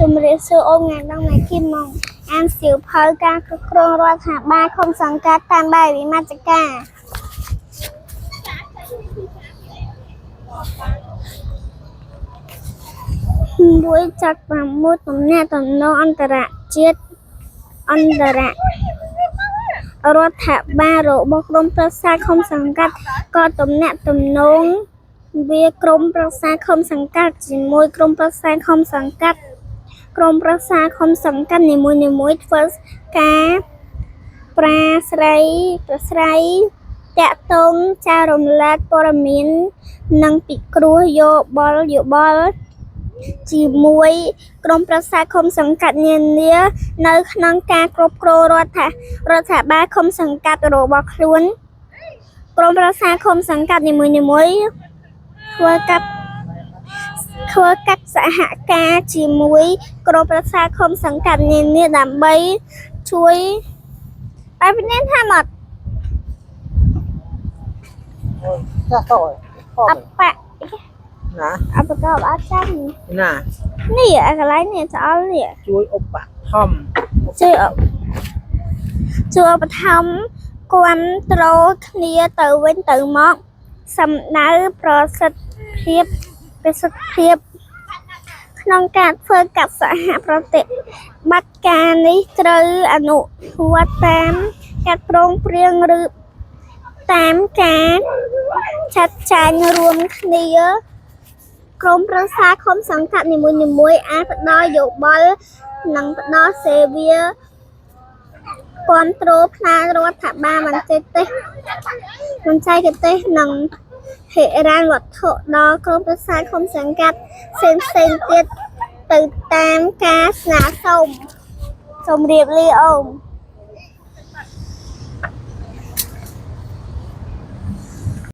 ជំរាបសួរអូនថ្ងៃដល់ថ្ងៃគីម៉ងអានសៀវភៅការគ្រប់គ្រងរដ្ឋាភិបាលគុំសង្កាត់តាមបែបវិមជ្ឈការមួយចាត់6ទំនាក់ទំនងអន្តរជាតិអន្តររដ្ឋាភិបាលរបស់ក្រុមប្រឹក្សាគុំសង្កាត់ក៏ទំនាក់ទំនងវាក្រុមប្រឹក្សាគុំសង្កាត់ជាមួយក្រុមប្រឹក្សាគុំសង្កាត់ក្រុមប្រឹក្សាគុំសង្កាត់នីមួយៗធ្វើការប្រាស្រ័យតាក់ទងចែករំលែកព័ត៌មាននិងពិគ្រោះយោបល់ជាមួយក្រុមប្រឹក្សាគុំសង្កាត់នានានៅក្នុងការគ្រប់គ្រងរដ្ឋាភិបាលគុំសង្កាត់របស់ខ្លួនក្រុមប្រឹក្សាគុំសង្កាត់នីមួយៗធ្វើកាត់សហការជាមួយក្រុមប្រឹក្សាគុំសង្កាត់នានាដើម្បីជួយឲ្យវិញ្ញាណថាមកចាតើអបណាអបកបអត់ចាំណានេះកន្លែងនេះស្អល់នេះជួយឧបត្ថម្ភជួយឧបត្ថម្ភគាំទ្រគ្នាទៅវិញទៅមកសម្ដៅប្រសិទ្ធភាពក្នុងការធ្វើកាត់សហប្រតិបត្តិការនេះត្រូវអនុវត្តតាមការព្រមព្រៀងឬតាមការចាត់ចែងរួមគ្នាក្រុមប្រឹក្សាគុំសង្កាត់នីមួយៗអាចផ្ដល់យោបល់និងផ្ដល់សេវាគាំទ្រផ្នែករដ្ឋាភិបាលមន្ទីរទេសនិងហិរញ្ញវត្ថុដល់ក្រុមប្រឹក្សាគុំសង្កាត់ផ្សេងទៀតទៅតាមការស្នើសុំជម្រាបលាអូន